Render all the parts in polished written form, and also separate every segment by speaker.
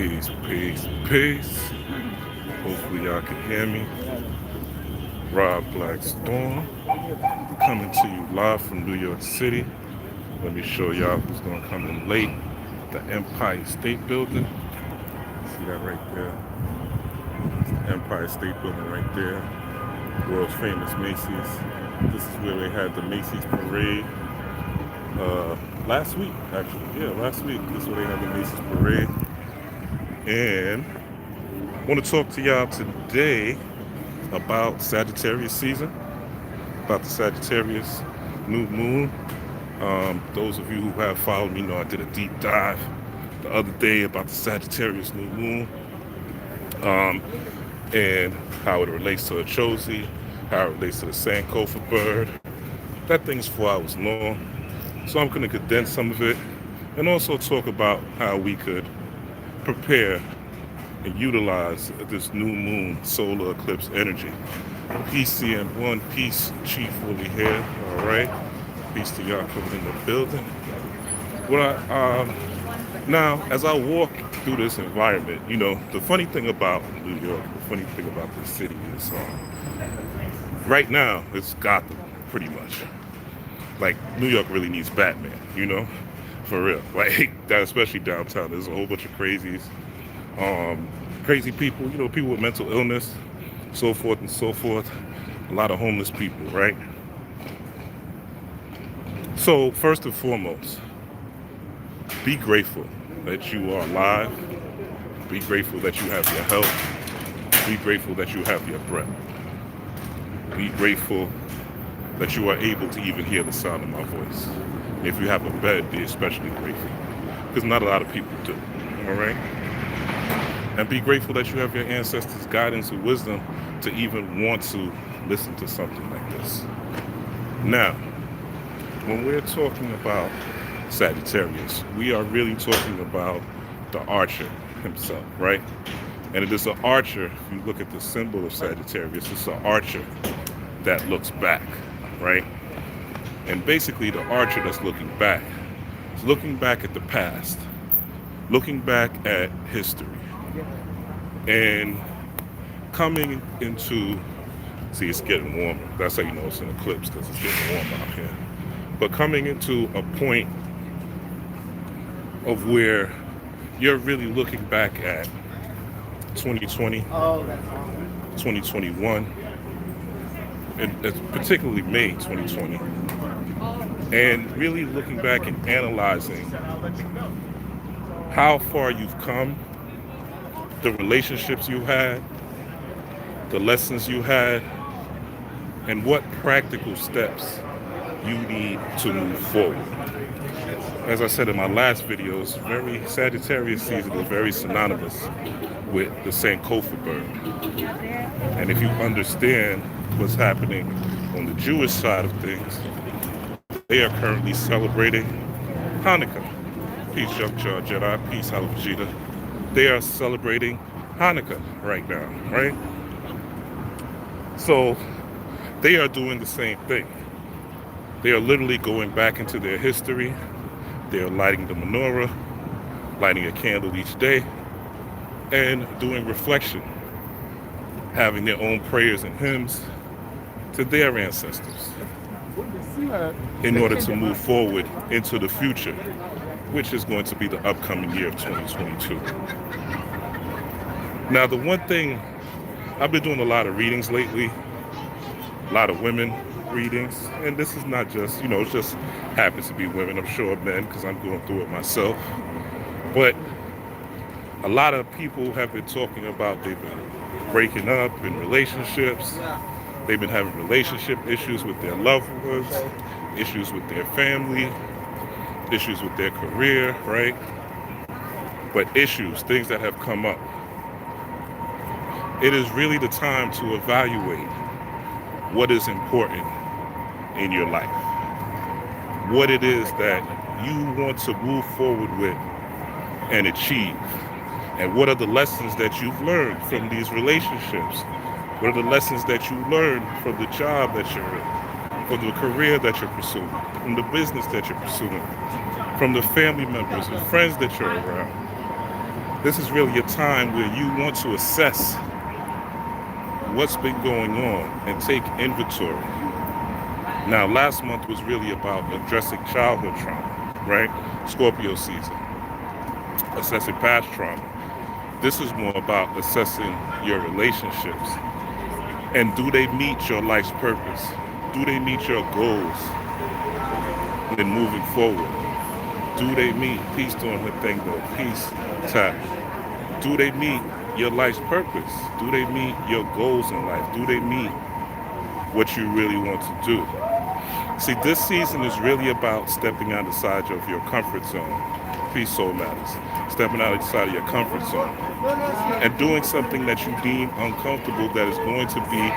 Speaker 1: Peace, peace, peace. Hopefully y'all can hear me. Rob Blackstorm coming to you live from New York City. Let me show y'all who's gonna come in late. The Empire State Building. See that right there? Empire State Building right there. World's famous Macy's. This is where they had the Macy's parade. Last week, actually. Yeah, last week. This is where they had the Macy's parade. And I want to talk to y'all today about Saggitarius season, about the Sagittarius new moon. Those of you who have followed me know I did a deep dive the other day about the Sagittarius new moon, and how it relates to a Chosi, how it relates to the Sankofa bird. That thing's 4 hours long, so I'm going to condense some of it and also talk about how we could prepare and utilize this new moon solar eclipse energy. PCM1, peace, Chief Willie here. All right, peace to y'all coming in the building. Now, as I walk through this environment, you know, the funny thing about New York, the funny thing about this city is, right now it's Gotham, pretty much. Like, New York really needs Batman, you know, for real. Like that, especially downtown. There's a whole bunch of crazies. Crazy people, you know, people with mental illness, so forth and so forth. A lot of homeless people, right? So first and foremost, be grateful that you are alive. Be grateful that you have your health. Be grateful that you have your breath. Be grateful that you are able to even hear the sound of my voice. And if you have a bed, be especially grateful, because not a lot of people do. All right? And be grateful that you have your ancestors' guidance and wisdom to even want to listen to something like this. Now, when we're talking about Sagittarius, we are really talking about the archer himself, right? And it is an archer, if you look at the symbol of Sagittarius, it's an archer that looks back, right? And basically the archer that's looking back is looking back at the past, looking back at history, and coming into, see, it's getting warmer. That's how you know it's an eclipse, because it's getting warm out here. But coming into a point of where you're really looking back at 2020, 2021, and particularly May 2020, and really looking back and analyzing how far you've come, the relationships you had, the lessons you had, and what practical steps you need to move forward. As I said in my last videos, Sagittarius season is very synonymous with the Sankofa bird. And if you understand what's happening on the Jewish side of things, they are currently celebrating Hanukkah. Peace, Young Jedi. Peace, Halvajita. They are celebrating Hanukkah right now, right? So they are doing the same thing. They are literally going back into their history. They are lighting the menorah, lighting a candle each day, and doing reflection, having their own prayers and hymns to their ancestors in order to move forward into the future, which is going to be the upcoming year of 2022. Now, the one thing, I've been doing a lot of readings lately, a lot of women readings, and this is not just, you know, it just happens to be women. I'm sure men, because I'm going through it myself. But a lot of people have been talking about they've been breaking up in relationships. They've been having relationship issues with their loved ones, issues with their family, issues with their career, right? But issues, things that have come up. It is really the time to evaluate what is important in your life, what it is that you want to move forward with and achieve, and what are the lessons that you've learned from these relationships, what are the lessons that you learned from the job that you're in, from the career that you're pursuing, from the business that you're pursuing, from the family members and friends that you're around. This is really a time where you want to assess what's been going on and take inventory. Now, last month was really about addressing childhood trauma, right? Scorpio season, assessing past trauma. This is more about assessing your relationships and do they meet your life's purpose? Do they meet your goals in moving forward? Do they meet, peace doing her thing though, peace tap. Do they meet your life's purpose? Do they meet your goals in life? Do they meet what you really want to do? See, this season is really about stepping outside of your comfort zone. Peace, soul matters. Stepping outside of your comfort zone and doing something that you deem uncomfortable that is going to be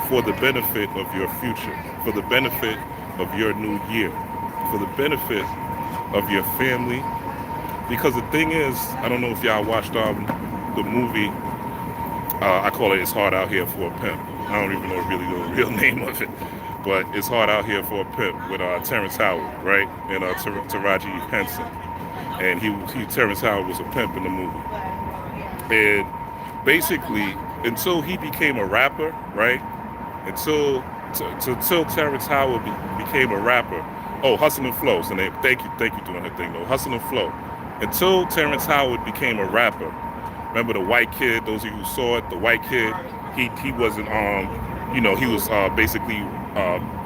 Speaker 1: for the benefit of your future, for the benefit of your new year, for the benefit of your family. Because the thing is, I don't know if y'all watched the movie, I call it It's Hard Out Here for a Pimp. I don't even know really the real name of it, but It's Hard Out Here for a Pimp with Terrence Howard, right? And Taraji Henson. And Terrence Howard was a pimp in the movie. And basically, until he became a rapper, right? Until Terrence Howard became a rapper. Oh, Hustle and Flow. So thank you doing her thing though. Hustle and Flow. Until Terrence Howard became a rapper. Remember the white kid? Those of you who saw it, the white kid. He wasn't he was basically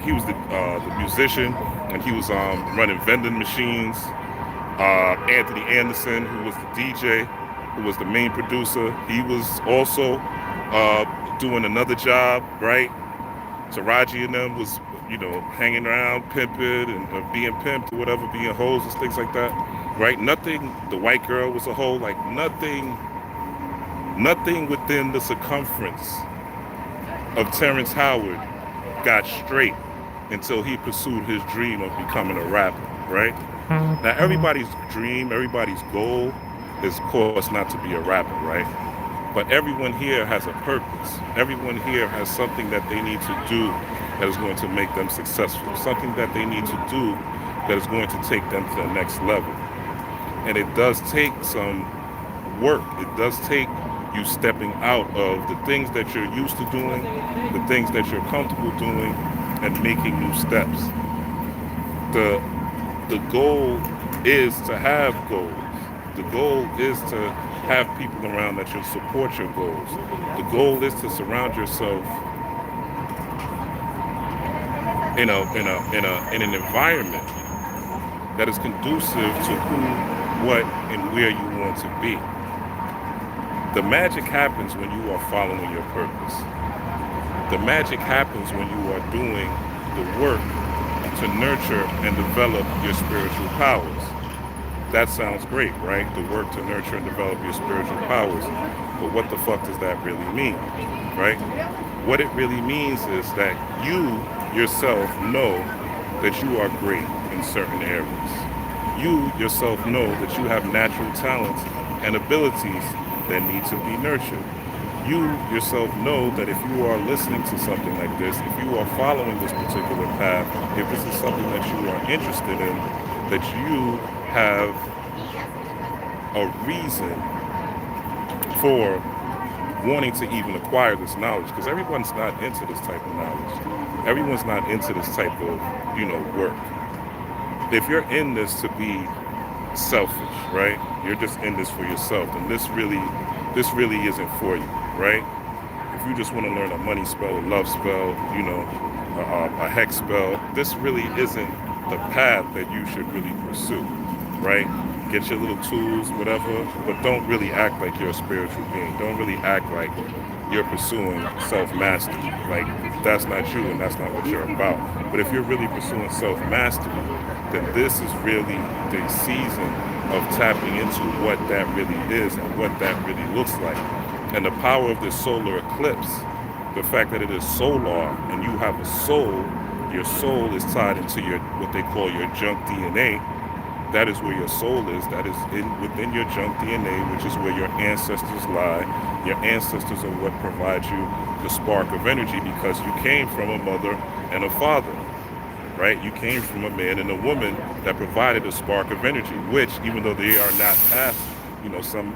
Speaker 1: he was the musician, and he was running vending machines. Anthony Anderson, who was the DJ, who was the main producer, he was also doing another job, right? Taraji and them was, hanging around, pimping and being pimped or whatever, being hoes and things like that, right? Nothing, the white girl was a hoe, like nothing within the circumference of Terrence Howard got straight until he pursued his dream of becoming a rapper, right? Now, everybody's dream, everybody's goal is, of course, not to be a rapper, right? But everyone here has a purpose. Everyone here has something that they need to do that is going to make them successful, something that they need to do that is going to take them to the next level. And it does take some work. It does take you stepping out of the things that you're used to doing, the things that you're comfortable doing, and making new steps. The goal is to have goals. The goal is to have people around that will support your goals. The goal is to surround yourself in an environment that is conducive to who, what, and where you want to be. The magic happens when you are following your purpose. The magic happens when you are doing the work to nurture and develop your spiritual powers. That sounds great, right? The work to nurture and develop your spiritual powers. But what the fuck does that really mean, right? What it really means is that you yourself know that you are great in certain areas. You yourself know that you have natural talents and abilities that need to be nurtured. You yourself know that if you are listening to something like this, if you are following this particular path, if this is something that you are interested in, that you have a reason for wanting to even acquire this knowledge, because everyone's not into this type of knowledge. Everyone's not into this type of, work. If you're in this to be selfish, right? You're just in this for yourself, and this really isn't for you, right? If you just want to learn a money spell, a love spell, a hex spell, this really isn't the path that you should really pursue, right? Get your little tools, whatever, but don't really act like you're a spiritual being. Don't really act like you're pursuing self-mastery. Like, that's not you and that's not what you're about. But if you're really pursuing self-mastery, then this is really the season of tapping into what that really is and what that really looks like. And the power of this solar eclipse, the fact that it is solar and you have a soul, your soul is tied into your what they call your junk DNA. That is where your soul is. That is within your junk DNA, which is where your ancestors lie. Your ancestors are what provide you the spark of energy, because you came from a mother and a father, right? You came from a man and a woman that provided a spark of energy, which, even though they are not passed Some,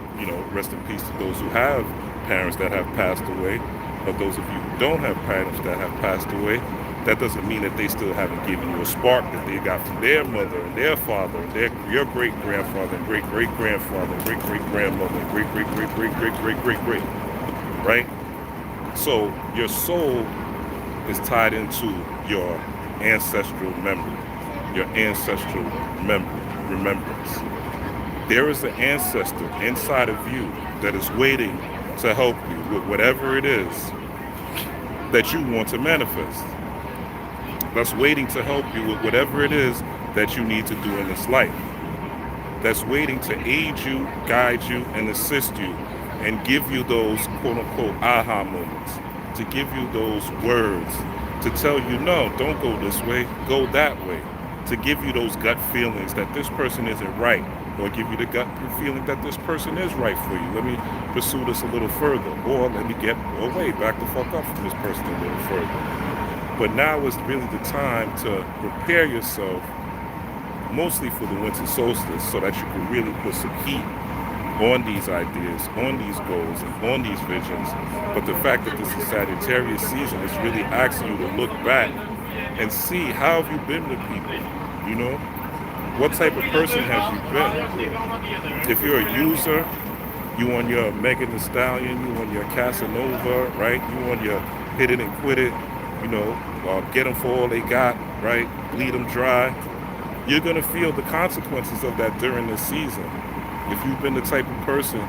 Speaker 1: rest in peace to those who have parents that have passed away, but those of you who don't have parents that have passed away, that doesn't mean that they still haven't given you a spark that they got from their mother and their father and your great grandfather and great great grandfather and great great grandmother and great great great great great great great great, right? So your soul is tied into your ancestral memory, your ancestral remembrance. There is an ancestor inside of you that is waiting to help you with whatever it is that you want to manifest. That's waiting to help you with whatever it is that you need to do in this life. That's waiting to aid you, guide you, and assist you, and give you those quote-unquote aha moments, to give you those words, to tell you, no, don't go this way, go that way, to give you those gut feelings that this person isn't right, or give you the gut feeling that this person is right for you. Let me pursue this a little further, or let me get away, back the fuck up from this person a little further. But now is really the time to prepare yourself, mostly for the winter solstice, so that you can really put some heat on these ideas, on these goals, and on these visions. But the fact that this is Sagittarius season is really asking you to look back and see, how have you been to people? What type of person have you been? If you're a user, you on your Megan Thee Stallion, you on your Casanova, right? You on your hit it and quit it, get them for all they got, right? Bleed them dry. You're going to feel the consequences of that during this season. If you've been the type of person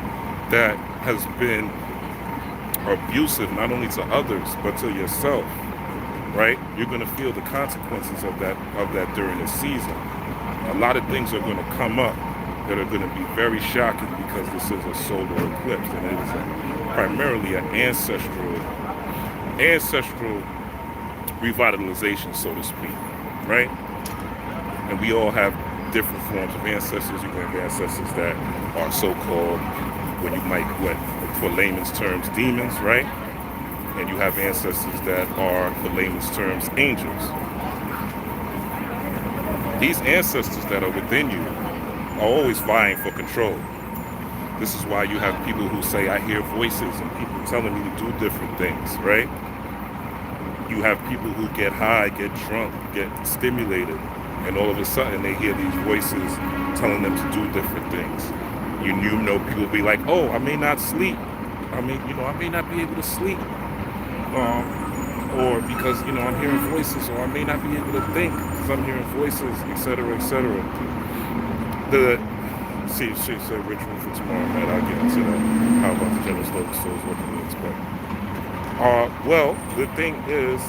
Speaker 1: that has been abusive not only to others but to yourself, right? You're going to feel the consequences of that during this season. A lot of things are going to come up that are going to be very shocking, because this is a solar eclipse, and it is primarily an ancestral revitalization, so to speak, right? And we all have different forms of ancestors. You can have ancestors that are so-called, for layman's terms, demons, right? And you have ancestors that are, for layman's terms, angels. These ancestors that are within you are always vying for control. This is why you have people who say, I hear voices, and people telling me to do different things, right? You have people who get high, get drunk, get stimulated, and all of a sudden they hear these voices telling them to do different things. People be like, oh, I may not sleep. I may not be able to sleep. Or because, I'm hearing voices, or I may not be able to think because I'm hearing voices, etc., etc. She said ritual for tomorrow night. I'll get into that. How about the general slow souls? What can we expect? Well, the thing is,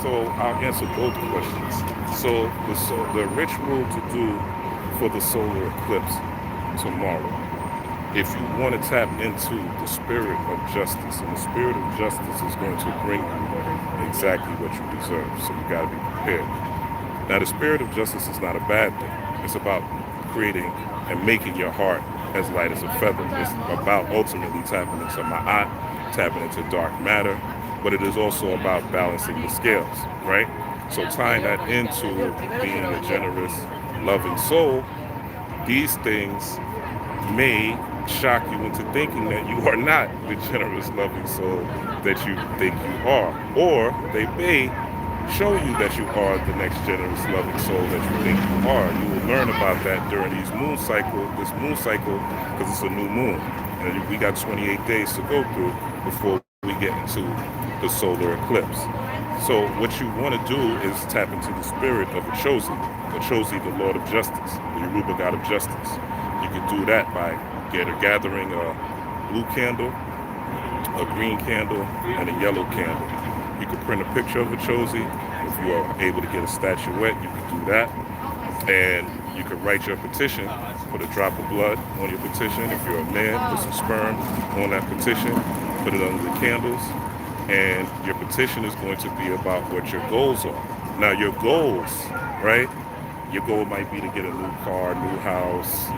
Speaker 1: so I'll answer both questions. So the ritual to do for the solar eclipse tomorrow, if you want to tap into the spirit of justice, and the spirit of justice is going to bring you exactly what you deserve, so you got to be prepared. Now, the spirit of justice is not a bad thing. It's about creating and making your heart as light as a feather. It's about ultimately tapping into ma'at, tapping into dark matter, but it is also about balancing the scales, right? So tying that into being a generous, loving soul, these things may shock you into thinking that you are not the generous, loving soul that you think you are, or they may show you that you are the next generous, loving soul that you think you are. You will learn about that during this moon cycle, because it's a new moon, and we got 28 days to go through before we get into the solar eclipse. So what you want to do is tap into the spirit of Ochozi, the Lord of Justice, the Yoruba God of Justice. You can do that by gathering a blue candle, a green candle, and a yellow candle. You can print a picture of Ochozi. If you are able to get a statuette, you can do that. And you can write your petition, put a drop of blood on your petition. If you're a man, put some sperm on that petition, put it under the candles. And your petition is going to be about what your goals are. Now, your goals, right? Your goal might be to get a new car, new house,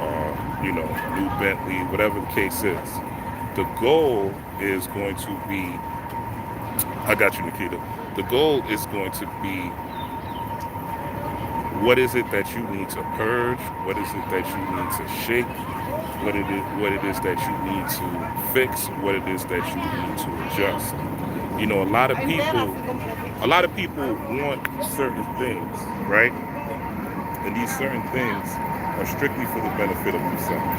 Speaker 1: new Bentley, whatever the case is. The goal is going to be, I got you, Nikita. The goal is going to be, what is it that you need to purge? What is it that you need to shake? what it is that you need to fix, what it is that you need to adjust. You know, a lot of people want certain things, right? And these certain things are strictly for the benefit of themselves.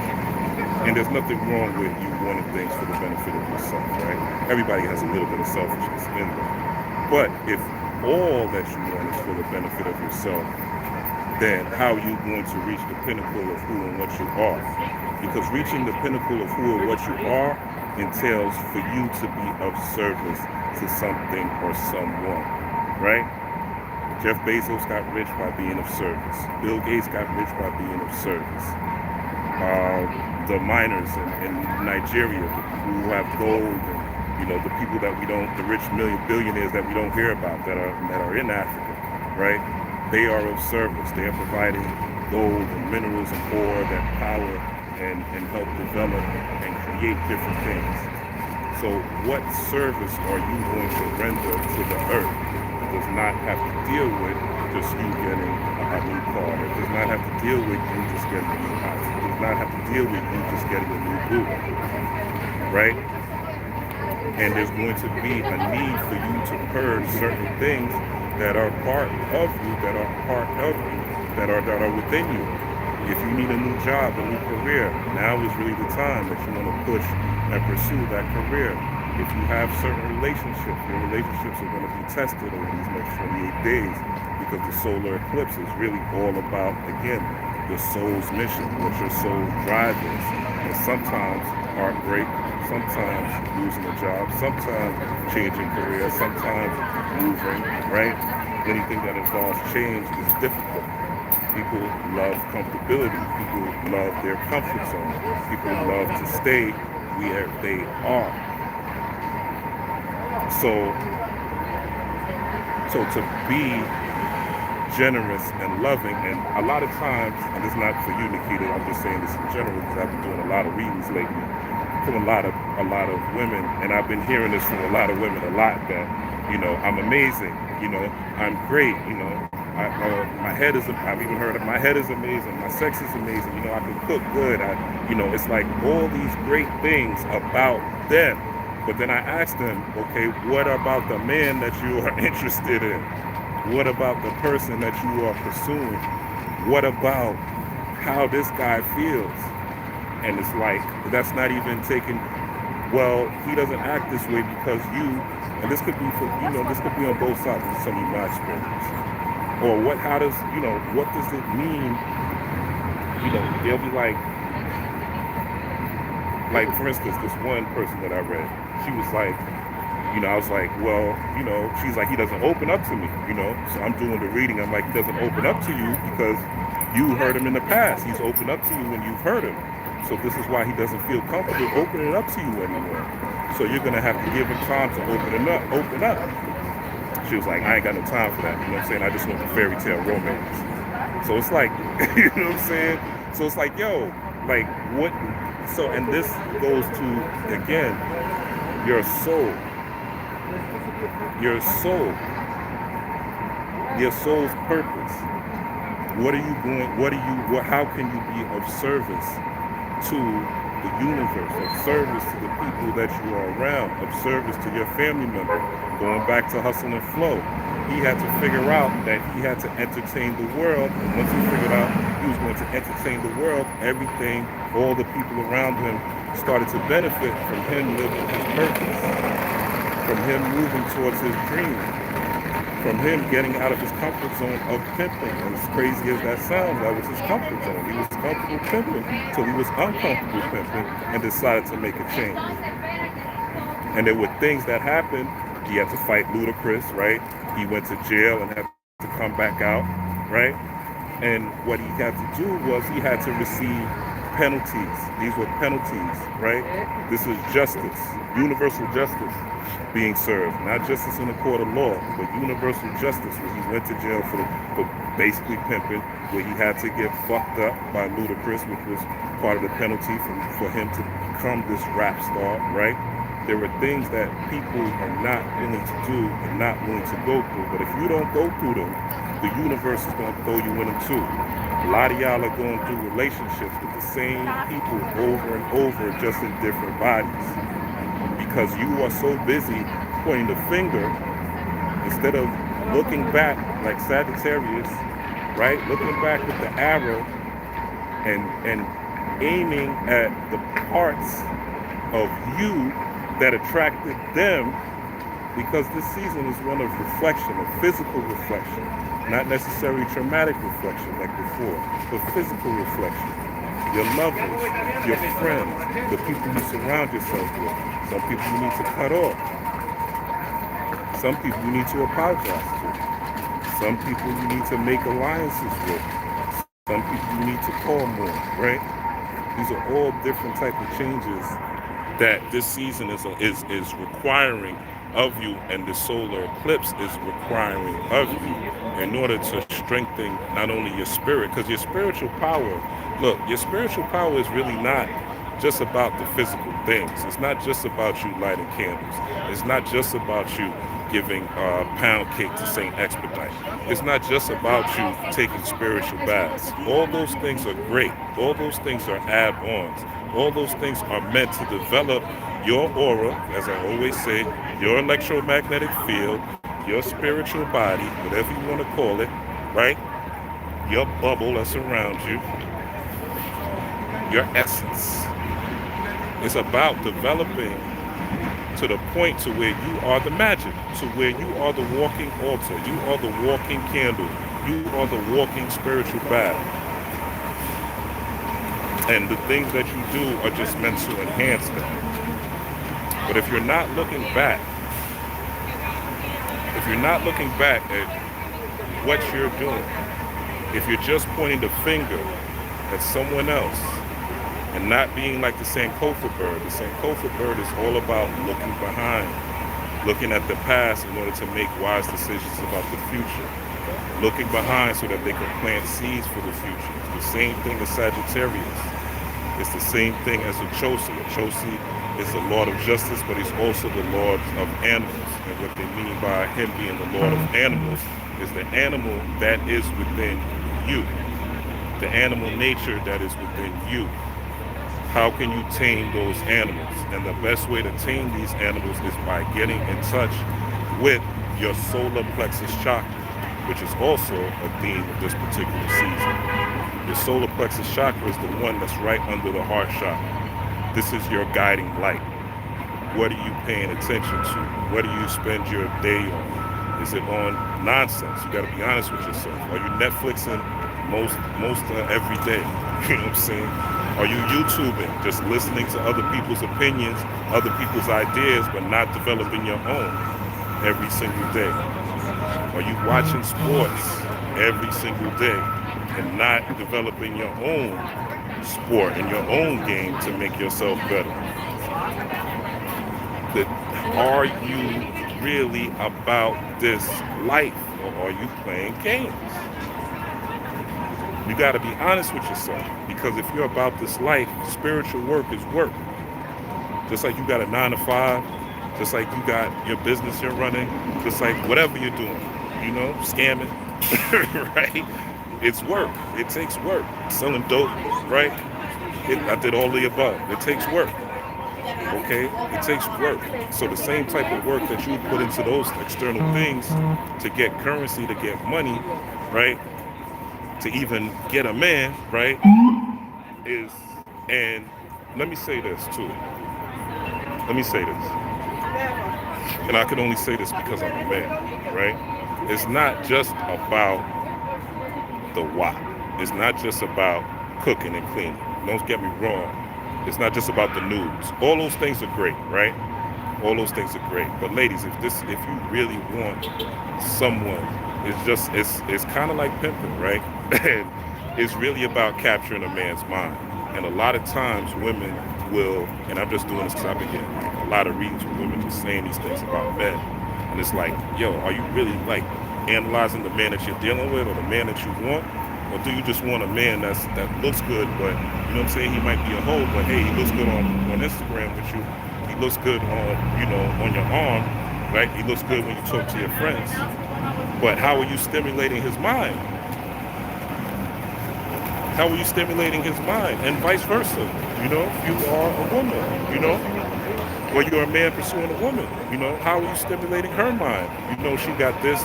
Speaker 1: And there's nothing wrong with you wanting things for the benefit of yourself, right? Everybody has a little bit of selfishness in them. But if all that you want is for the benefit of yourself, then how are you going to reach the pinnacle of who and what you are? Because reaching the pinnacle of who and what you are entails for you to be of service to something or someone, right? Jeff Bezos got rich by being of service. Bill Gates got rich by being of service. The miners in Nigeria, the people who have gold, and the people that we don't, the rich billionaires that we don't hear about that are in Africa, right? They are of service. They are providing gold and minerals and ore that power and help develop and create different things. So what service are you going to render to the earth? It does not have to deal with just you getting a new car. It does not have to deal with you just getting a new house. It does not have to deal with you just getting a new boot, right? And there's going to be a need for you to purge certain things that are part of you, that are within you. If you need a new job, a new career, now is really the time that you want to push and pursue that career. If you have certain relationships, your relationships are going to be tested over these next 28 days because the solar eclipse is really all about, again, your soul's mission, what your soul's drive is. And sometimes heartbreak, sometimes losing a job, sometimes changing career, sometimes moving, right? Anything that involves change is difficult. People love comfortability. People love their comfort zone. People love to stay where they are. So to be generous and loving, and a lot of times, and it's not for you, Nikita, I'm just saying this in general because I've been doing a lot of readings lately from a lot of women, and I've been hearing this from a lot of women a lot that, I'm amazing, I'm great, my head is, I've even heard of my head is amazing, my sex is amazing, I can cook good, it's like all these great things about them. But then I asked them, okay, what about the man that you are interested in? What about the person that you are pursuing? What about how this guy feels? And it's like, that's not even taken, well, he doesn't act this way because you, and this could be for, this could be on both sides of some of my experience. Or what does it mean? They'll be like for instance, this one person that I read, she was like, I was like, well, she's like, he doesn't open up to me, so I'm doing the reading. I'm like, he doesn't open up to you because you heard him in the past. He's opened up to you when you've heard him. So this is why he doesn't feel comfortable opening up to you anymore. So you're going to have to give him time to open up. She was like, I ain't got no time for that. You know what I'm saying? I just want the fairy tale romance. So it's like, you know what I'm saying? So it's like, yo, like what? So, and this goes to, again, your soul. Your soul's purpose. What are you going, how can you be of service to the universe, of service to the people that you are around, of service to your family member? Going back to Hustle and Flow, he had to figure out that he had to entertain the world, and once he figured out he was going to entertain the world, everything, all the people around him started to benefit from him living his purpose, from him moving towards his dream, from him getting out of his comfort zone of pimping. And as crazy as that sounds, that was his comfort zone. He was comfortable pimping till he was uncomfortable pimping and decided to make a change. And there were things that happened. He had to fight Ludacris, right? He went to jail and had to come back out, right? And what he had to do was he had to receive penalties. These were penalties, right? This is justice, universal justice being served. Not justice in a court of law, but universal justice, where he went to jail for basically pimping, where he had to get fucked up by Ludacris, which was part of the penalty for him to become this rap star, right? There are things that people are not willing to do and not willing to go through. But if you don't go through them, the universe is going to throw you in them too. A lot of y'all are going through relationships with the same people over and over, just in different bodies. Because you are so busy pointing the finger instead of looking back like Saggitarius, right? Looking back with the arrow and aiming at the parts of you that attracted them, because this season is one of reflection, of physical reflection, not necessarily traumatic reflection like before, but physical reflection. Your lovers, your friends, the people you surround yourself with. Some people you need to cut off. Some people you need to apologize to. Some people you need to make alliances with. Some people you need to call more, right? These are all different type of changes that this season is requiring of you, and the solar eclipse is requiring of you in order to strengthen not only your spirit, because your spiritual power, look, your spiritual power is really not just about the physical things. It's not just about you lighting candles. It's not just about you giving pound cake to Saint Expedite. It's not just about you taking spiritual baths. All those things are great. All those things are add-ons. All those things are meant to develop your aura, as I always say, your electromagnetic field, your spiritual body, whatever you want to call it, right? Your bubble that surrounds you, your essence. It's about developing to the point to where you are the magic, to where you are the walking altar, you are the walking candle, you are the walking spiritual bath. And the things that you do are just meant to enhance that. But if you're not looking back, at what you're doing, if you're just pointing the finger at someone else, and not being like the Sankofa bird. The Sankofa bird is all about looking behind, looking at the past in order to make wise decisions about the future, looking behind so that they can plant seeds for the future. It's the same thing as Sagittarius. It's the same thing as Achosi. Achosi is the Lord of Justice, but he's also the Lord of Animals. And what they mean by him being the Lord of Animals is the animal that is within you, the animal nature that is within you. How can you tame those animals? And the best way to tame these animals is by getting in touch with your solar plexus chakra, which is also a theme of this particular season. Your solar plexus chakra is the one that's right under the heart chakra. This is your guiding light. What are you paying attention to? What do you spend your day on? Is it on nonsense? You got to be honest with yourself. Are you Netflixing most every day? You know what I'm saying? Are you YouTubing, just listening to other people's opinions, other people's ideas, but not developing your own every single day? Are you watching sports every single day and not developing your own sport and your own game to make yourself better? Are you really about this life, or are you playing games? You got to be honest with yourself, because if you're about this life, spiritual work is work. Just like you got a 9 to 5, just like you got your business you're running, just like whatever you're doing, you know, scamming, right? It's work. It takes work. Selling dope, right? I did all the above. It takes work. Okay? It takes work. So the same type of work that you put into those external things to get currency, to get money, right? To even get a man, right, is, and let me say this too. Let me say this. And I can only say this because I'm a man, right? It's not just about the why. It's not just about cooking and cleaning. Don't get me wrong. It's not just about the news. All those things are great, right? All those things are great. But ladies, if you really want someone, it's kind of like pimping, right? And it's really about capturing a man's mind. And a lot of times women will, and I'm just doing this because I've been getting a lot of readings from women just saying these things about men. And it's like, yo, are you really like analyzing the man that you're dealing with or the man that you want? Or do you just want a man that looks good, but you know what I'm saying, he might be a hoe, but hey, he looks good on Instagram with you. He looks good on, on your arm, right? He looks good when you talk to your friends. But how are you stimulating his mind? How are you stimulating his mind? And vice versa. If you are a woman, or you're a man pursuing a woman, how are you stimulating her mind? She got this.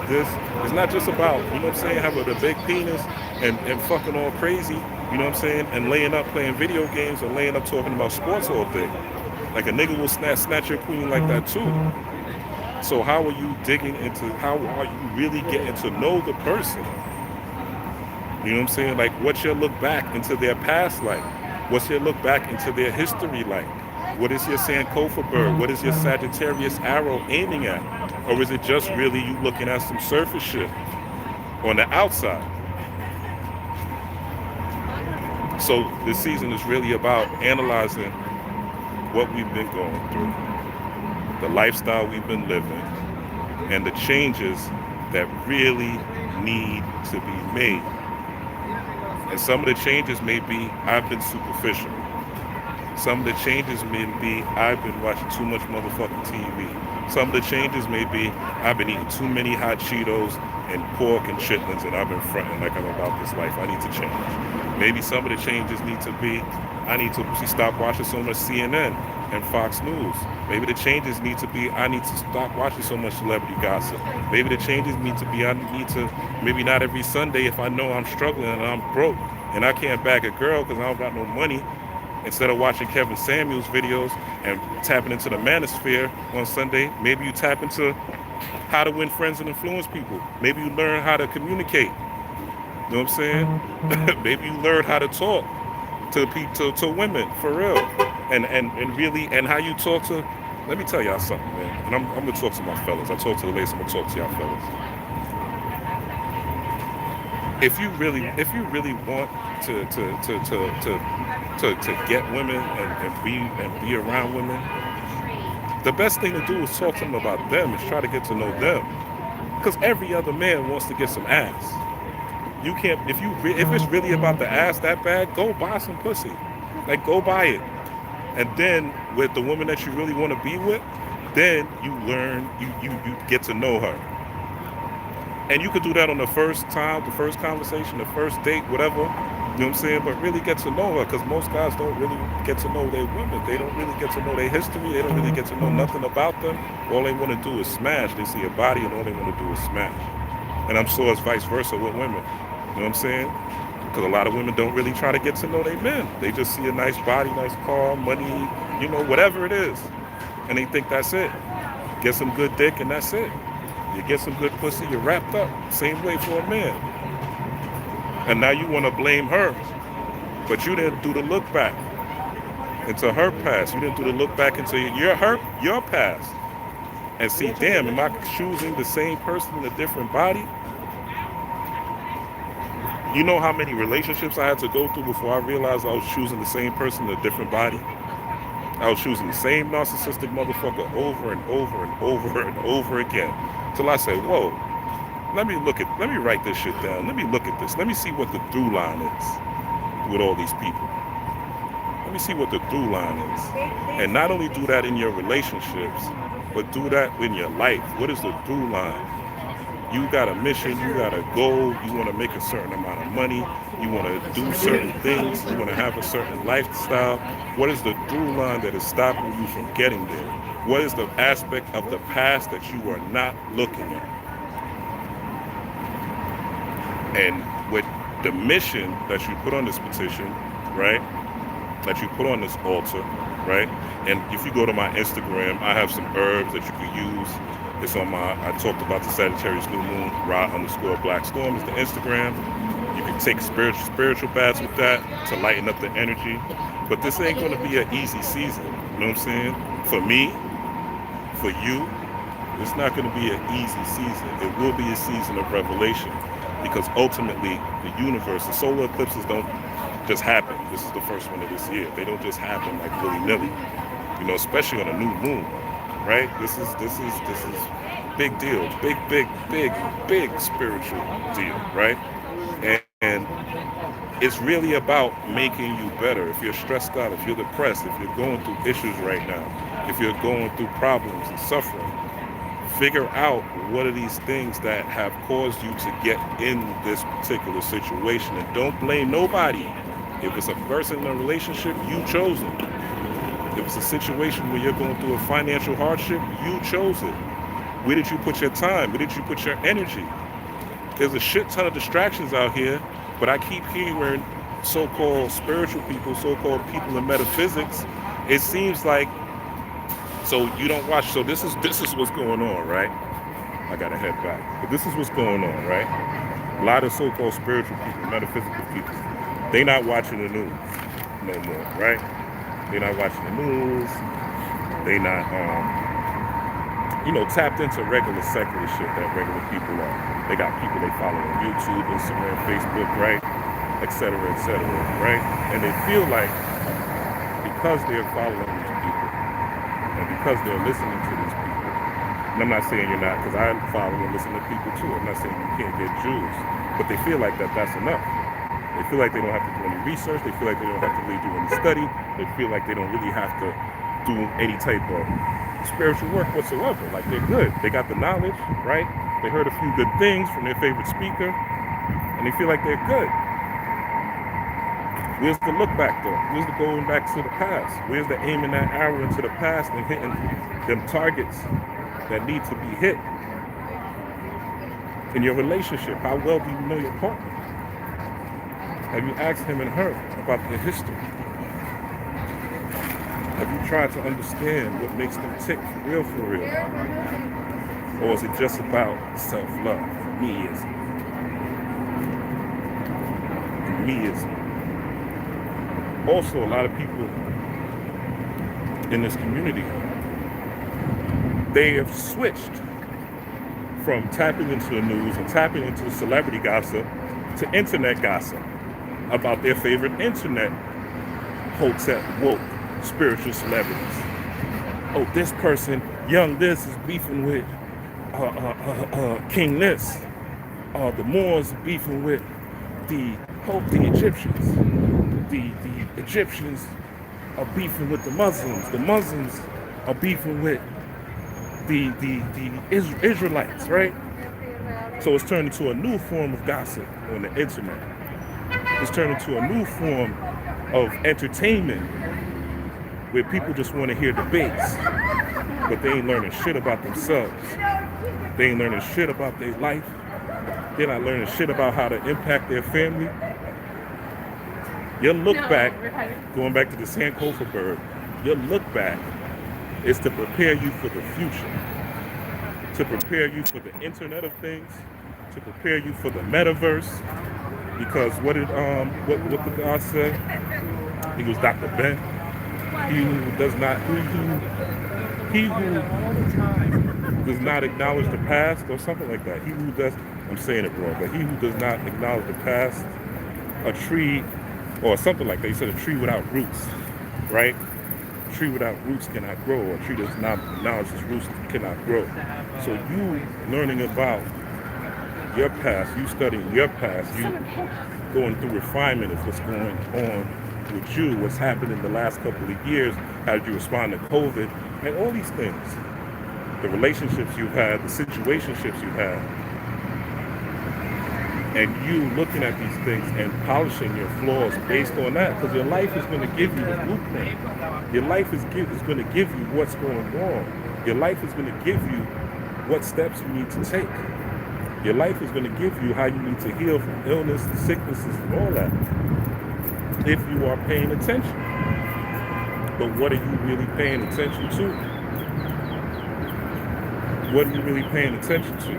Speaker 1: It's not just about, having a big penis and fucking all crazy, and laying up playing video games or laying up talking about sports all day. Like a nigga will snatch your queen like that too. So how are you how are you really getting to know the person? Like, what's your look back into their past like? What's your look back into their history like? What is your Sankofa bird? What is your Saggitarius arrow aiming at? Or is it just really you looking at some surface shit on the outside? So this season is really about analyzing what we've been going through, the lifestyle we've been living, and the changes that really need to be made. And some of the changes may be I've been superficial. Some of the changes may be I've been watching too much motherfucking TV. Some of the changes may be I've been eating too many hot Cheetos and pork and chitlins and I've been fronting like I'm about this life. I need to change. Maybe some of the changes need to be I need to stop watching so much CNN and Fox News. Maybe the changes need to be I need to stop watching so much celebrity gossip. Maybe the changes need to be I need to, maybe not every Sunday if I know I'm struggling and I'm broke and I can't bag a girl because I don't got no money. Instead of watching Kevin Samuels videos and tapping into the manosphere on Sunday, maybe you tap into how to win friends and influence people. Maybe you learn how to communicate. You know what I'm saying? Maybe you learn how to talk to people, to women, for real. And really, and how you talk to, let me tell y'all something, man. And I'm gonna talk to my fellas. I talk to the ladies, I'm gonna talk to y'all fellas. If you really want to get women and be around women, the best thing to do is talk to them about them and try to get to know them. Because every other man wants to get some ass. You can't, if it's really about the ass that bad, go buy some pussy. Like, go buy it. And then with the woman that you really want to be with, then you learn, you get to know her. And you could do that on the first time, the first conversation, the first date, whatever. You know what I'm saying? But really get to know her, because most guys don't really get to know their women. They don't really get to know their history. They don't really get to know nothing about them. All they want to do is smash. They see a body and all they want to do is smash. And I'm sure it's vice versa with women. You know what I'm saying? Because a lot of women don't really try to get to know their men. They just see a nice body, nice car, money, whatever it is. And they think that's it. Get some good dick and that's it. You get some good pussy, you're wrapped up. Same way for a man. And now you want to blame her. But you didn't do the look back into her past. You didn't do the look back into your past. And see, damn, am I choosing the same person in a different body? You know how many relationships I had to go through before I realized I was choosing the same person in a different body? I was choosing the same narcissistic motherfucker over and over and over and over again. Till I said, whoa, let me write this shit down. Let me look at this. Let me see what the through line is with all these people. Let me see what the through line is. And not only do that in your relationships, but do that in your life. What is the through line? You got a mission, you got a goal, you want to make a certain amount of money, you want to do certain things, you want to have a certain lifestyle. What is the through line that is stopping you from getting there? What is the aspect of the past that you are not looking at? And with the mission that you put on this petition, right, that you put on this altar, right, and if you go to my Instagram, I have some herbs that you can use. It's on I talked about the Sagittarius new moon, Ra_Black Storm is the Instagram. You can take spiritual baths with that to lighten up the energy. But this ain't going to be an easy season. You know what I'm saying? For me, for you, it's not going to be an easy season. It will be a season of revelation, because ultimately the universe, the solar eclipses don't just happen. This is the first one of this year. They don't just happen like willy-nilly, especially on a new moon. Right? This is big deal, big spiritual deal, right? And it's really about making you better. If you're stressed out, if you're depressed, if you're going through issues right now, if you're going through problems and suffering, figure out what are these things that have caused you to get in this particular situation, and don't blame nobody. If it's a person in a relationship, you chose it. If it's a situation where you're going through a financial hardship, you chose it. Where did you put your time? Where did you put your energy? There's a shit ton of distractions out here, but I keep hearing so-called spiritual people, so-called people in metaphysics. It seems like, so you don't watch. So this is what's going on, right? I gotta head back, but this is what's going on, right? A lot of so-called spiritual people, metaphysical people, they not watching the news no more, right? They not watching the news. They not tapped into regular secular shit that regular people are. They got people they follow on YouTube, Instagram, Facebook, right? Et cetera, right? And they feel like because they're following these people and because they're listening to these people, and I'm not saying you're not, because I follow and listen to people too. I'm not saying you can't get Jews, but they feel like that's enough. They feel like they don't have to do any research. They feel like they don't have to really do any study. They feel like they don't really have to do any type of spiritual work whatsoever. Like, they're good. They got the knowledge, right? They heard a few good things from their favorite speaker, and they feel like they're good. Where's the look back though? Where's the going back to the past? Where's the aiming that arrow into the past and hitting them targets that need to be hit? In your relationship, how well do you know your partner? Have you asked him and her about their history? Have you tried to understand what makes them tick for real? Or is it just about self-love, meism? Also, a lot of people in this community, they have switched from tapping into the news and tapping into celebrity gossip to internet gossip about their favorite internet hotel woke spiritual celebrities. Oh, this person, young this, is beefing with King this. The Moors are beefing with the Egyptians. The Egyptians are beefing with the Muslims. The Muslims are beefing with the Israelites, right? So it's turned into a new form of gossip on the internet. It's turned into a new form of entertainment where people just want to hear debates, but they ain't learning shit about themselves. They ain't learning shit about their life. They're not learning shit about how to impact their family. Your look back, going back to the Sankofa bird, your look back is to prepare you for the future, to prepare you for the Internet of Things, to prepare you for the metaverse. Because what did the God say? He was Dr. Ben. He who does not acknowledge the past, or something like that. He who does, I'm saying it wrong, but he who does not acknowledge the past, a tree, or something like that. He said a tree without roots, right? A tree without roots cannot grow. A tree does not acknowledge its roots cannot grow. So you learning about your past, you studying your past, you going through refinement of what's going on with you, what's happened in the last couple of years, how did you respond to COVID, and all these things. The relationships you've had, the situationships you've had, and you looking at these things and polishing your flaws based on that, because your life is going to give you the blueprint. Your life is going to give you what's going wrong. Your life is going to give you what steps you need to take. Your life is going to give you how you need to heal from illness, sicknesses, and all that, if you are paying attention. But what are you really paying attention to? What are you really paying attention to?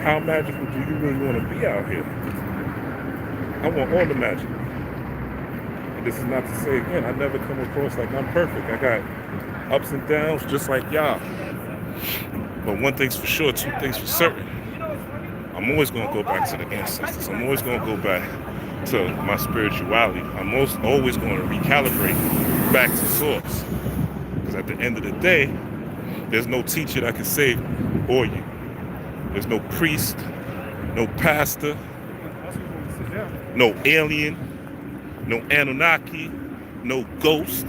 Speaker 1: How magical do you really want to be out here? I want all the magic. And this is not to say, again, I never come across like I'm perfect. I got ups and downs just like y'all. But one thing's for sure, two things for certain. I'm always going to go back to the ancestors. I'm always going to go back to my spirituality. I'm always going to recalibrate back to source. Because at the end of the day, there's no teacher that can save or you. There's no priest, no pastor, no alien, no Anunnaki, no ghost,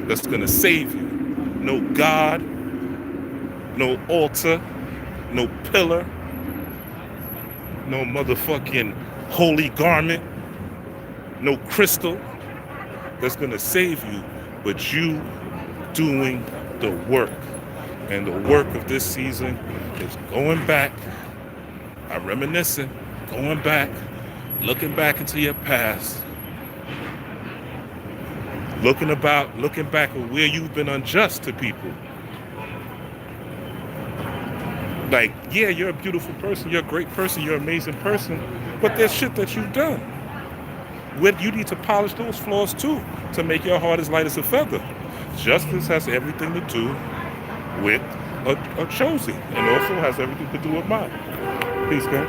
Speaker 1: that's going to save you. No God, no altar, no pillar, no motherfucking holy garment, no crystal that's going to save you, but you doing the work. And the work of this season is going back, I'm reminiscing, going back, looking back into your past, looking back at where you've been unjust to people. Like, yeah, you're a beautiful person, you're a great person, you're an amazing person, but there's shit that you've done. You need to polish those flaws too to make your heart as light as a feather. Justice has everything to do with a chosen, and also has everything to do with mine. Peace, man.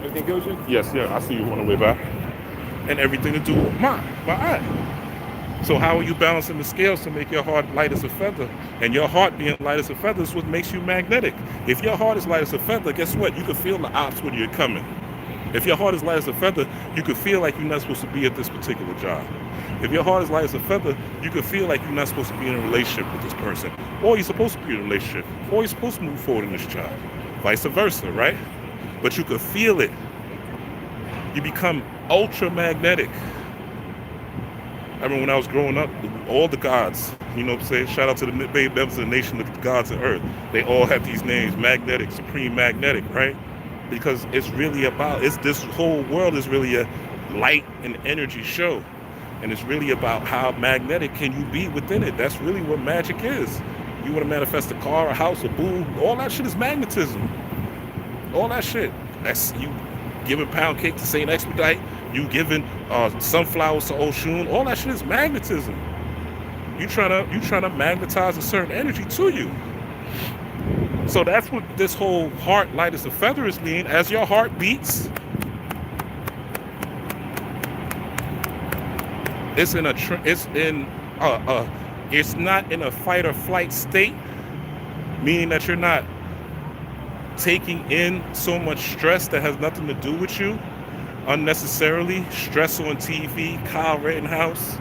Speaker 1: Everything good with you? Yes, yeah, I see you on the way back. And everything to do with my eye. So how are you balancing the scales to make your heart light as a feather? And your heart being light as a feather is what makes you magnetic. If your heart is light as a feather, guess what? You can feel the ops when you're coming. If your heart is light as a feather, you can feel like you're not supposed to be at this particular job. If your heart is light as a feather, you can feel like you're not supposed to be in a relationship with this person. Or you're supposed to be in a relationship. Or you're supposed to move forward in this job. Vice versa, right? But you can feel it. You become ultra magnetic. I remember when I was growing up, all the gods, you know what I'm saying? Shout out to the members of the nation of the gods of earth. They all have these names, magnetic, supreme magnetic, right? Because it's really about, this whole world is really a light and energy show. And it's really about how magnetic can you be within it. That's really what magic is. You want to manifest a car, a house, a boo, all that shit is magnetism. All that shit. That's you giving pound cake to St. Expedite, you giving sunflowers to Oshun, all that shit is magnetism. You trying to magnetize a certain energy to you. So that's what this whole heart light as a feather is mean. As your heart beats, it's not in a fight or flight state, meaning that you're not taking in so much stress that has nothing to do with you unnecessarily. Stress on TV, Kyle Rittenhouse,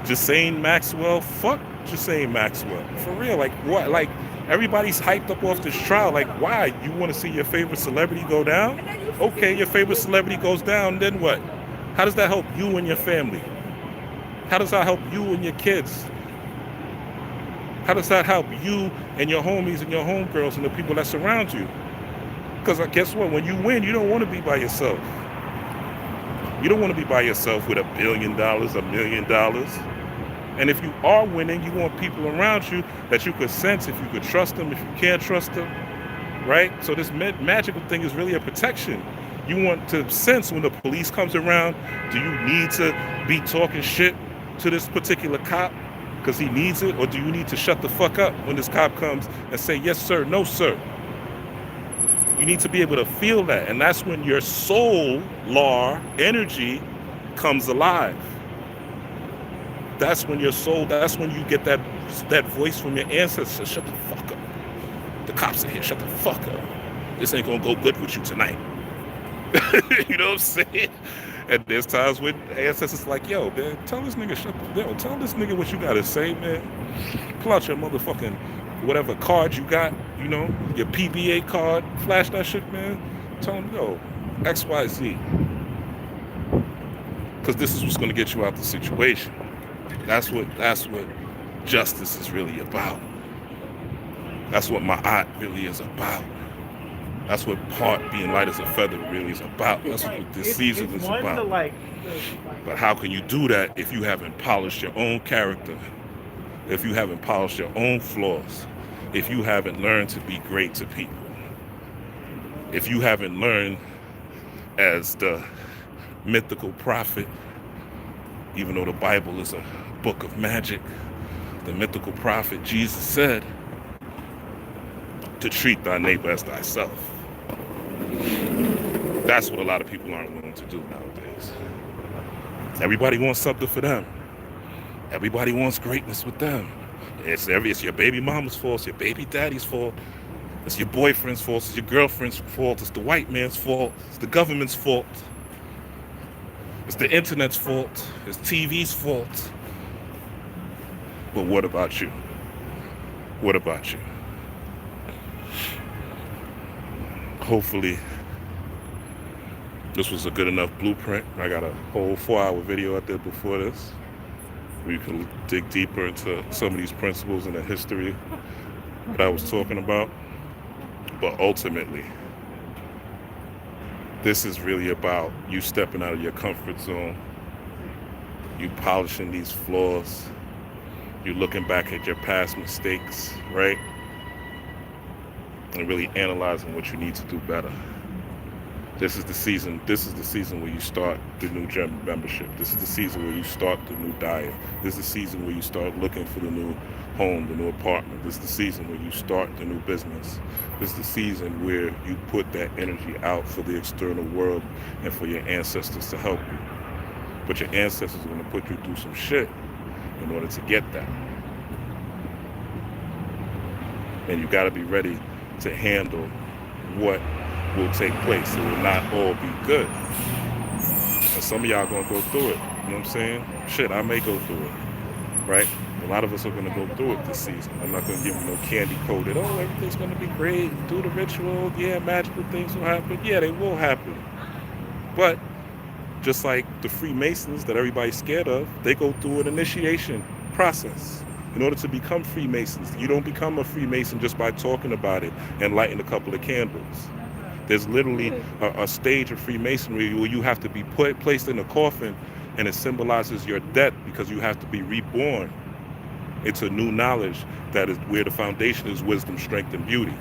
Speaker 1: Ghislaine Maxwell. Fuck Ghislaine Maxwell. For real, like what? Like everybody's hyped up off this trial. Like why? You want to see your favorite celebrity go down? Okay, your favorite celebrity goes down, then what? How does that help you and your family? How does that help you and your kids? How does that help you and your homies and your homegirls and the people that surround you? Because guess what? When you win, you don't want to be by yourself. You don't want to be by yourself with $1 billion, $1 million. And if you are winning, you want people around you that you could sense, if you could trust them, if you can't trust them, right? So this magical thing is really a protection. You want to sense when the police comes around, do you need to be talking shit to this particular cop because he needs it, or do you need to shut the fuck up when this cop comes and say, yes, sir, no, sir? You need to be able to feel that, and that's when your soul, energy comes alive. That's when your soul, that's when you get that voice from your ancestors, shut the fuck up. The cops are here, shut the fuck up. This ain't gonna go good with you tonight. You know what I'm saying? And there's times when ancestors like, yo, man, tell this nigga tell this nigga what you gotta say, man. Pull out your motherfucking whatever card you got, you know, your PBA card, flash that shit, man. Tell him, yo, XYZ. Because this is what's gonna get you out the situation. That's what justice is really about. That's what my art really is about. That's what heart being light as a feather really is about. That's what this season is about. But how can you do that if you haven't polished your own character? If you haven't polished your own flaws? If you haven't learned to be great to people? If you haven't learned, as the mythical prophet, even though the Bible is a book of magic, the mythical prophet Jesus said to treat thy neighbor as thyself. That's what a lot of people aren't willing to do nowadays. Everybody wants something for them. Everybody wants greatness with them. It's your baby mama's fault, it's your baby daddy's fault, it's your boyfriend's fault, it's your girlfriend's fault, it's the white man's fault, it's the government's fault, it's the internet's fault, it's TV's fault. But what about you? What about you? Hopefully, this was a good enough blueprint. I got a whole 4-hour video out there before this, where you can dig deeper into some of these principles and the history that I was talking about. But ultimately, this is really about you stepping out of your comfort zone, you polishing these flaws, you looking back at your past mistakes, right? And really analyzing what you need to do better. This is the season where you start the new gym membership. This is the season where you start the new diet. This is the season where you start looking for the new home, the new apartment. This is the season where you start the new business. This is the season where you put that energy out for the external world and for your ancestors to help you. But your ancestors are going to put you through some shit in order to get that. And you got to be ready to handle what will take place. It will not all be good. And some of y'all gonna go through it. You know what I'm saying? Shit, I may go through it. Right? A lot of us are gonna go through it this season. I'm not gonna give you no candy coated, oh, everything's gonna be great, do the ritual, yeah, magical things will happen. Yeah, they will happen. But just like the Freemasons that everybody's scared of, they go through an initiation process. In order to become Freemasons, you don't become a Freemason just by talking about it and lighting a couple of candles. There's literally a stage of Freemasonry where you have to be placed in a coffin, and it symbolizes your death because you have to be reborn into new knowledge that is where the foundation is wisdom, strength, and beauty.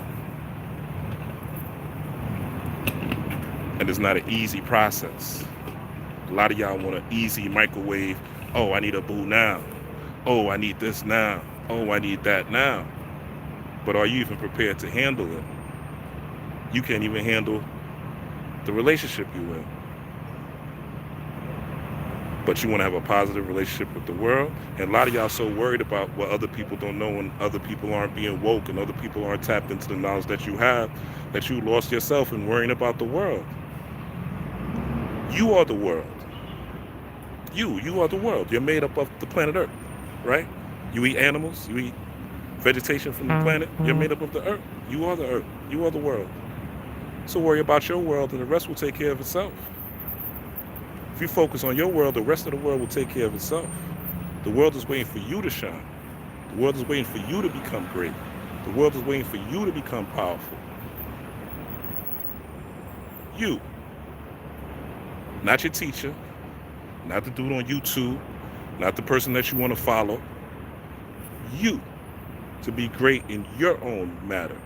Speaker 1: And it's not an easy process. A lot of y'all want an easy microwave. Oh, I need a boo now. Oh, I need this now. Oh, I need that now. But are you even prepared to handle it? You can't even handle the relationship you're in. But you want to have a positive relationship with the world. And a lot of y'all so worried about what other people don't know, and other people aren't being woke, and other people aren't tapped into the knowledge that you have, that you lost yourself in worrying about the world. You are the world. You are the world. You're made up of the planet Earth, right? You eat animals, you eat vegetation from the planet. You're made up of the Earth. You are the Earth. You are the world. So worry about your world and the rest will take care of itself. If you focus on your world, the rest of the world will take care of itself. The world is waiting for you to shine. The world is waiting for you to become great. The world is waiting for you to become powerful. You. Not your teacher. Not the dude on YouTube. Not the person that you want to follow. You. To be great in your own matter.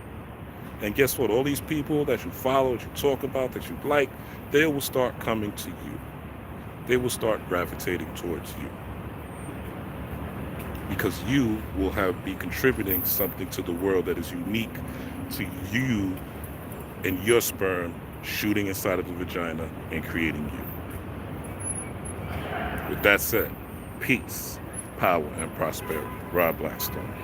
Speaker 1: And guess what? All these people that you follow, that you talk about, that you like, they will start coming to you. They will start gravitating towards you. Because you will be contributing something to the world that is unique to you and your sperm shooting inside of the vagina and creating you. With that said, peace, power, and prosperity. Rob Blackstone.